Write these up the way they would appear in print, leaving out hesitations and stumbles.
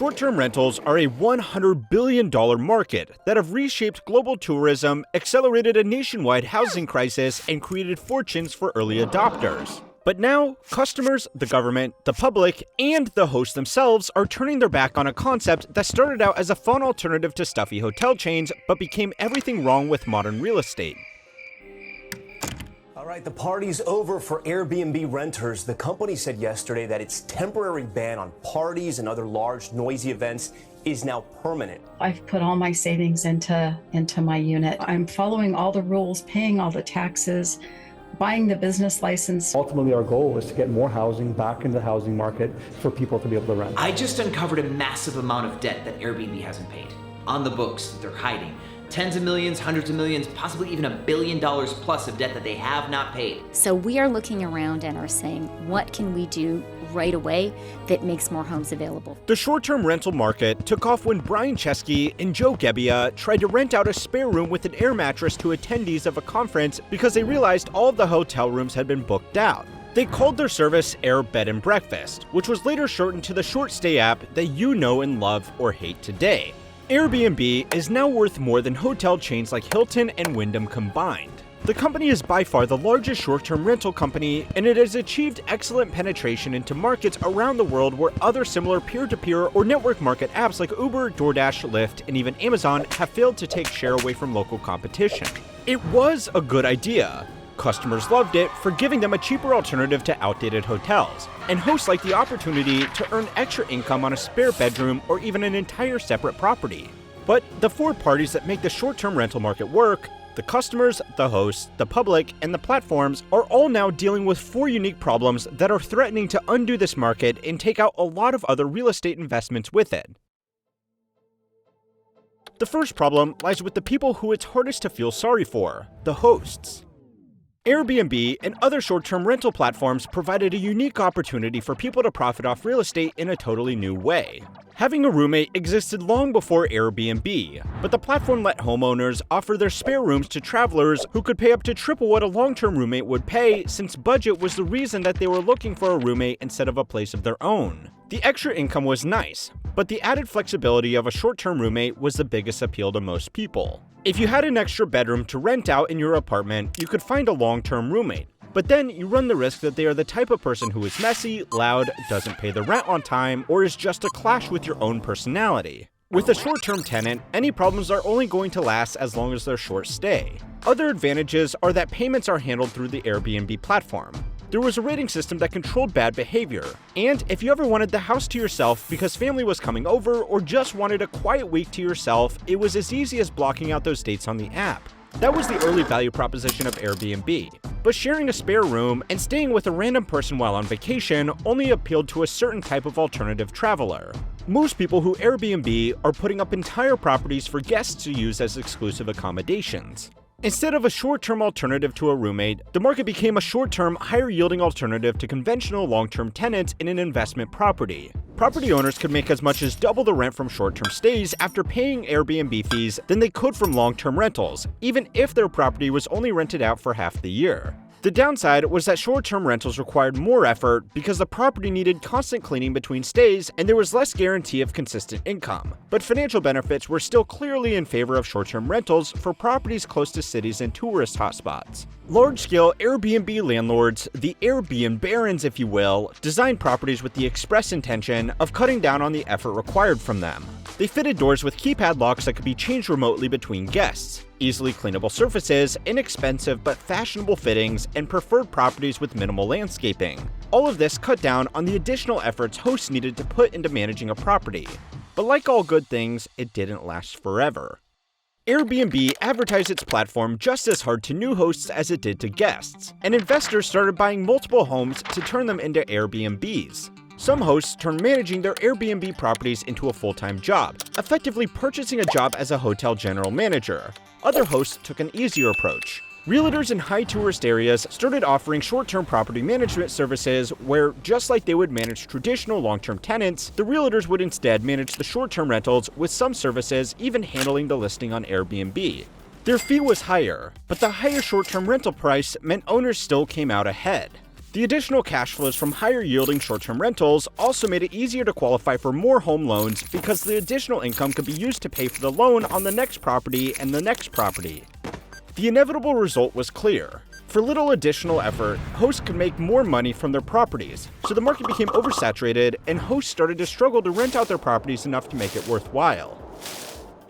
Short-term rentals are a $100 billion market that have reshaped global tourism, accelerated a nationwide housing crisis, and created fortunes for early adopters. But now, customers, the government, the public, and the hosts themselves are turning their back on a concept that started out as a fun alternative to stuffy hotel chains, but became everything wrong with modern real estate. All right, the party's over for Airbnb renters. The company said yesterday that its temporary ban on parties and other large, noisy events is now permanent. I've put all my savings into my unit. I'm following all the rules, paying all the taxes, buying the business license. Ultimately, our goal is to get more housing back into the housing market for people to be able to rent. I just uncovered a massive amount of debt that Airbnb hasn't paid. On the books that they're hiding. Tens of millions, hundreds of millions, possibly even $1 billion plus of debt that they have not paid. So we are looking around and are saying, what can we do right away that makes more homes available? The short-term rental market took off when Chesky and Gebbia tried to rent out a spare room with an air mattress to attendees of a conference because they realized all of the hotel rooms had been booked out. They called their service Air Bed and Breakfast, which was later shortened to the short stay app that you know and love or hate today. Airbnb is now worth more than hotel chains like Hilton and Wyndham combined. The company is by far the largest short-term rental company, and it has achieved excellent penetration into markets around the world where other similar peer-to-peer or network market apps like Uber, DoorDash, Lyft, and even Amazon have failed to take share away from local competition. It was a good idea. Customers loved it for giving them a cheaper alternative to outdated hotels, and hosts like the opportunity to earn extra income on a spare bedroom or even an entire separate property. But the four parties that make the short-term rental market work, the customers, the hosts, the public, and the platforms, are all now dealing with four unique problems that are threatening to undo this market and take out a lot of other real estate investments with it. The first problem lies with the people who it's hardest to feel sorry for, the hosts. Airbnb and other short-term rental platforms provided a unique opportunity for people to profit off real estate in a totally new way. Having a roommate existed long before Airbnb, but the platform let homeowners offer their spare rooms to travelers who could pay up to triple what a long-term roommate would pay, since budget was the reason that they were looking for a roommate instead of a place of their own. The extra income was nice, but the added flexibility of a short-term roommate was the biggest appeal to most people. If you had an extra bedroom to rent out in your apartment, you could find a long-term roommate. But then you run the risk that they are the type of person who is messy, loud, doesn't pay the rent on time, or is just a clash with your own personality. With a short-term tenant, any problems are only going to last as long as their short stay. Other advantages are that payments are handled through the Airbnb platform. There was a rating system that controlled bad behavior, and if you ever wanted the house to yourself because family was coming over or just wanted a quiet week to yourself, it was as easy as blocking out those dates on the app. That was the early value proposition of Airbnb. But sharing a spare room and staying with a random person while on vacation only appealed to a certain type of alternative traveler. Most people who Airbnb are putting up entire properties for guests to use as exclusive accommodations. Instead of a short-term alternative to a roommate, the market became a short-term, higher-yielding alternative to conventional long-term tenants in an investment property. Property owners could make as much as double the rent from short-term stays after paying Airbnb fees than they could from long-term rentals, even if their property was only rented out for half the year. The downside was that short-term rentals required more effort because the property needed constant cleaning between stays and there was less guarantee of consistent income. But financial benefits were still clearly in favor of short-term rentals for properties close to cities and tourist hotspots. Large-scale Airbnb landlords, the Airbnb barons if you will, designed properties with the express intention of cutting down on the effort required from them. They fitted doors with keypad locks that could be changed remotely between guests, easily cleanable surfaces, inexpensive but fashionable fittings, and preferred properties with minimal landscaping. All of this cut down on the additional efforts hosts needed to put into managing a property. But like all good things, it didn't last forever. Airbnb advertised its platform just as hard to new hosts as it did to guests, and investors started buying multiple homes to turn them into Airbnbs. Some hosts turned managing their Airbnb properties into a full-time job, effectively purchasing a job as a hotel general manager. Other hosts took an easier approach. Realtors in high tourist areas started offering short-term property management services where, just like they would manage traditional long-term tenants, the realtors would instead manage the short-term rentals, with some services even handling the listing on Airbnb. Their fee was higher, but the higher short-term rental price meant owners still came out ahead. The additional cash flows from higher-yielding short-term rentals also made it easier to qualify for more home loans because the additional income could be used to pay for the loan on the next property and the next property. The inevitable result was clear. For little additional effort, hosts could make more money from their properties, so the market became oversaturated and hosts started to struggle to rent out their properties enough to make it worthwhile.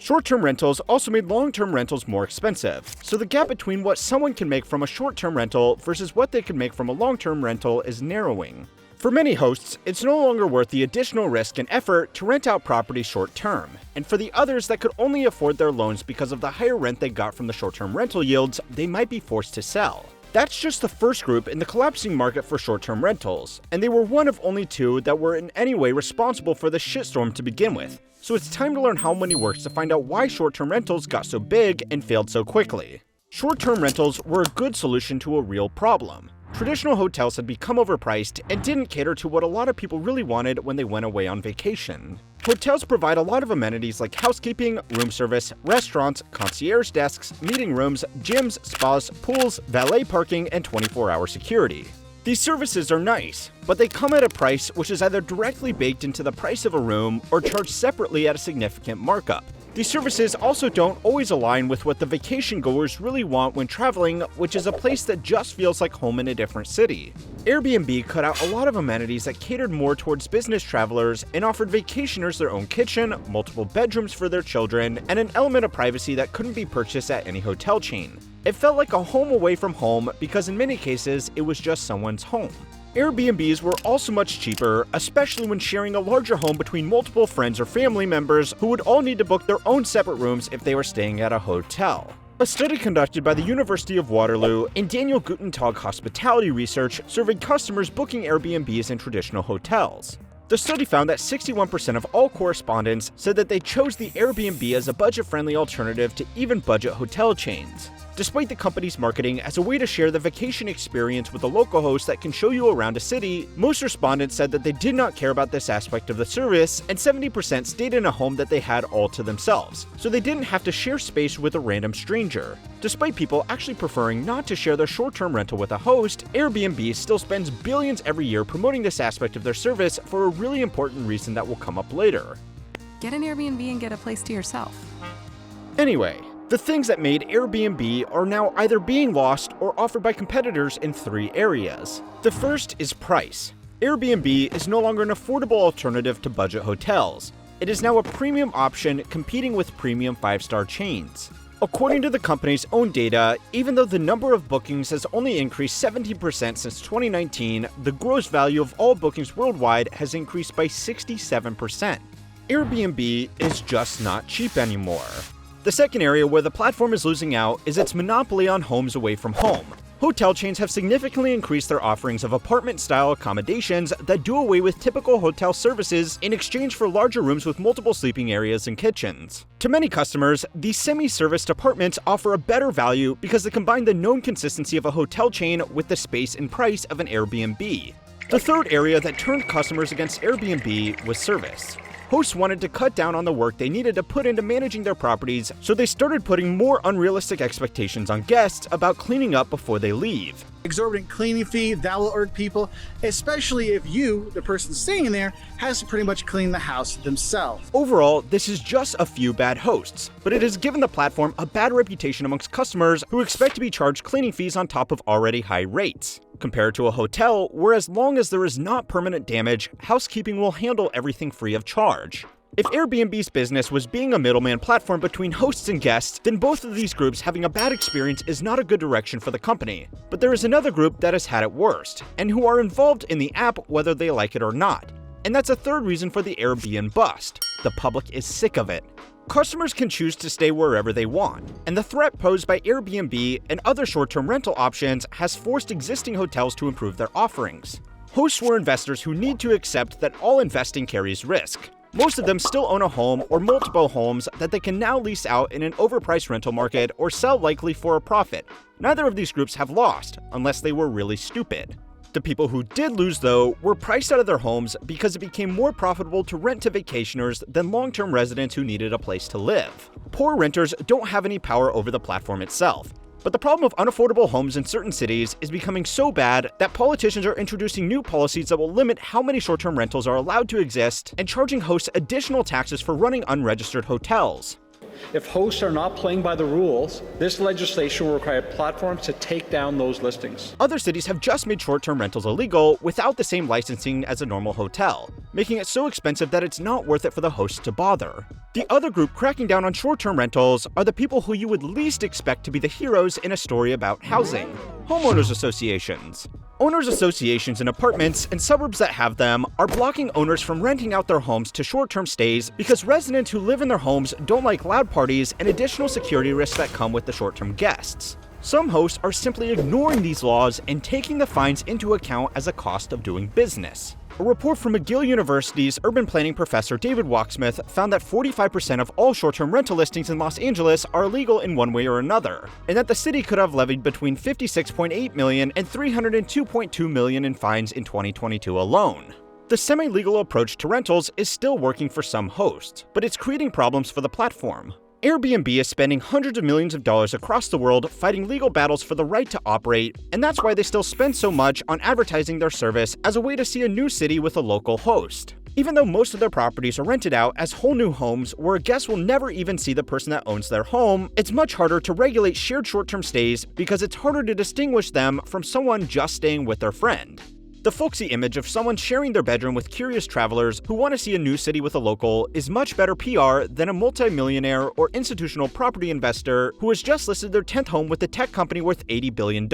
Short-term rentals also made long-term rentals more expensive, so the gap between what someone can make from a short-term rental versus what they can make from a long-term rental is narrowing. For many hosts, it's no longer worth the additional risk and effort to rent out properties short-term, and for the others that could only afford their loans because of the higher rent they got from the short-term rental yields, they might be forced to sell. That's just the first group in the collapsing market for short-term rentals, and they were one of only two that were in any way responsible for the shitstorm to begin with. So it's time to learn how money works to find out why short-term rentals got so big and failed so quickly. Short-term rentals were a good solution to a real problem. Traditional hotels had become overpriced and didn't cater to what a lot of people really wanted when they went away on vacation. Hotels provide a lot of amenities like housekeeping, room service, restaurants, concierge desks, meeting rooms, gyms, spas, pools, valet parking, and 24-hour security. These services are nice, but they come at a price which is either directly baked into the price of a room or charged separately at a significant markup. These services also don't always align with what the vacation goers really want when traveling, which is a place that just feels like home in a different city. Airbnb cut out a lot of amenities that catered more towards business travelers and offered vacationers their own kitchen, multiple bedrooms for their children, and an element of privacy that couldn't be purchased at any hotel chain. It felt like a home away from home because in many cases it was just someone's home. Airbnbs were also much cheaper, especially when sharing a larger home between multiple friends or family members who would all need to book their own separate rooms if they were staying at a hotel. A study conducted by the University of Waterloo and Daniel Gutentag Hospitality Research surveyed customers booking Airbnbs in traditional hotels. The study found that 61% of all correspondents said that they chose the Airbnb as a budget-friendly alternative to even budget hotel chains. Despite the company's marketing as a way to share the vacation experience with a local host that can show you around a city, most respondents said that they did not care about this aspect of the service, and 70% stayed in a home that they had all to themselves, so they didn't have to share space with a random stranger. Despite people actually preferring not to share their short-term rental with a host, Airbnb still spends billions every year promoting this aspect of their service for a really important reason that will come up later. Get an Airbnb and get a place to yourself. Anyway, the things that made Airbnb are now either being lost or offered by competitors in three areas. The first is price. Airbnb is no longer an affordable alternative to budget hotels. It is now a premium option competing with premium 5-star chains. According to the company's own data, even though the number of bookings has only increased 17% since 2019, the gross value of all bookings worldwide has increased by 67%. Airbnb is just not cheap anymore. The second area where the platform is losing out is its monopoly on homes away from home. Hotel chains have significantly increased their offerings of apartment-style accommodations that do away with typical hotel services in exchange for larger rooms with multiple sleeping areas and kitchens. To many customers, these semi-serviced apartments offer a better value because they combine the known consistency of a hotel chain with the space and price of an Airbnb. The third area that turned customers against Airbnb was service. Hosts wanted to cut down on the work they needed to put into managing their properties, so they started putting more unrealistic expectations on guests about cleaning up before they leave. Exorbitant cleaning fee, that will irk people, especially if you, the person staying there, has to pretty much clean the house themselves. Overall, this is just a few bad hosts, but it has given the platform a bad reputation amongst customers who expect to be charged cleaning fees on top of already high rates. Compared to a hotel, where as long as there is not permanent damage, housekeeping will handle everything free of charge. If Airbnb's business was being a middleman platform between hosts and guests, then both of these groups having a bad experience is not a good direction for the company. But there is another group that has had it worst, and who are involved in the app whether they like it or not. And that's a third reason for the Airbnb bust. The public is sick of it. Customers can choose to stay wherever they want, and the threat posed by Airbnb and other short-term rental options has forced existing hotels to improve their offerings. Hosts were investors who need to accept that all investing carries risk. Most of them still own a home or multiple homes that they can now lease out in an overpriced rental market or sell likely for a profit. Neither of these groups have lost, unless they were really stupid. The people who did lose, though, were priced out of their homes because it became more profitable to rent to vacationers than long-term residents who needed a place to live. Poor renters don't have any power over the platform itself. But the problem of unaffordable homes in certain cities is becoming so bad that politicians are introducing new policies that will limit how many short-term rentals are allowed to exist and charging hosts additional taxes for running unregistered hotels. If hosts are not playing by the rules, this legislation will require platforms to take down those listings. Other cities have just made short-term rentals illegal without the same licensing as a normal hotel, making it so expensive that it's not worth it for the hosts to bother. The other group cracking down on short-term rentals are the people who you would least expect to be the heroes in a story about housing: homeowners associations. Owners associations in apartments and suburbs that have them are blocking owners from renting out their homes to short-term stays because residents who live in their homes don't like loud parties and additional security risks that come with the short-term guests. Some hosts are simply ignoring these laws and taking the fines into account as a cost of doing business. A report from McGill University's urban planning professor David Walksmith found that 45% of all short-term rental listings in Los Angeles are illegal in one way or another, and that the city could have levied between $56.8 million and $302.2 million in fines in 2022 alone. The semi-legal approach to rentals is still working for some hosts, but it's creating problems for the platform. Airbnb is spending hundreds of millions of dollars across the world fighting legal battles for the right to operate, and that's why they still spend so much on advertising their service as a way to see a new city with a local host. Even though most of their properties are rented out as whole new homes where a guest will never even see the person that owns their home, it's much harder to regulate shared short-term stays because it's harder to distinguish them from someone just staying with their friend. The folksy image of someone sharing their bedroom with curious travelers who want to see a new city with a local is much better PR than a multi-millionaire or institutional property investor who has just listed their 10th home with a tech company worth $80 billion.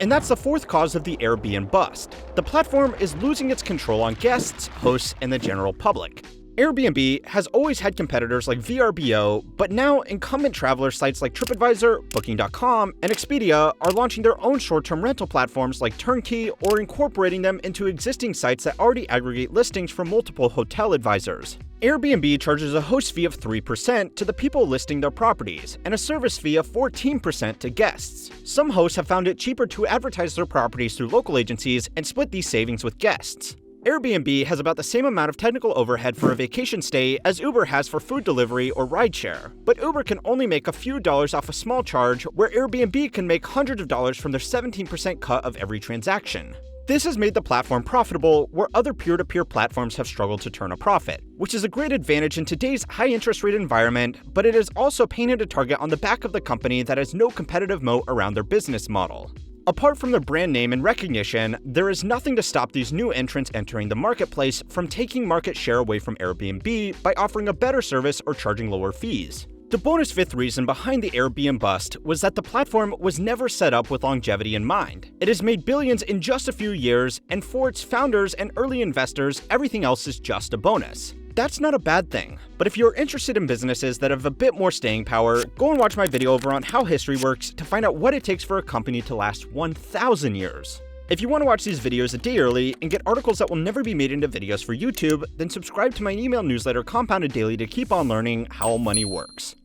And that's the fourth cause of the Airbnb bust. The platform is losing its control on guests, hosts, and the general public. Airbnb has always had competitors like VRBO, but now incumbent traveler sites like TripAdvisor, Booking.com, and Expedia are launching their own short-term rental platforms like Turnkey or incorporating them into existing sites that already aggregate listings from multiple hotel advisors. Airbnb charges a host fee of 3% to the people listing their properties and a service fee of 14% to guests. Some hosts have found it cheaper to advertise their properties through local agencies and split these savings with guests. Airbnb has about the same amount of technical overhead for a vacation stay as Uber has for food delivery or rideshare, but Uber can only make a few dollars off a small charge, where Airbnb can make hundreds of dollars from their 17% cut of every transaction. This has made the platform profitable where other peer-to-peer platforms have struggled to turn a profit, which is a great advantage in today's high-interest rate environment, but it has also painted a target on the back of the company that has no competitive moat around their business model. Apart from their brand name and recognition, there is nothing to stop these new entrants entering the marketplace from taking market share away from Airbnb by offering a better service or charging lower fees. The bonus fifth reason behind the Airbnb bust was that the platform was never set up with longevity in mind. It has made billions in just a few years, and for its founders and early investors, everything else is just a bonus. That's not a bad thing, but if you're interested in businesses that have a bit more staying power, go and watch my video over on how history works to find out what it takes for a company to last 1,000 years. If you want to watch these videos a day early and get articles that will never be made into videos for YouTube, then subscribe to my email newsletter Compounded Daily to keep on learning how money works.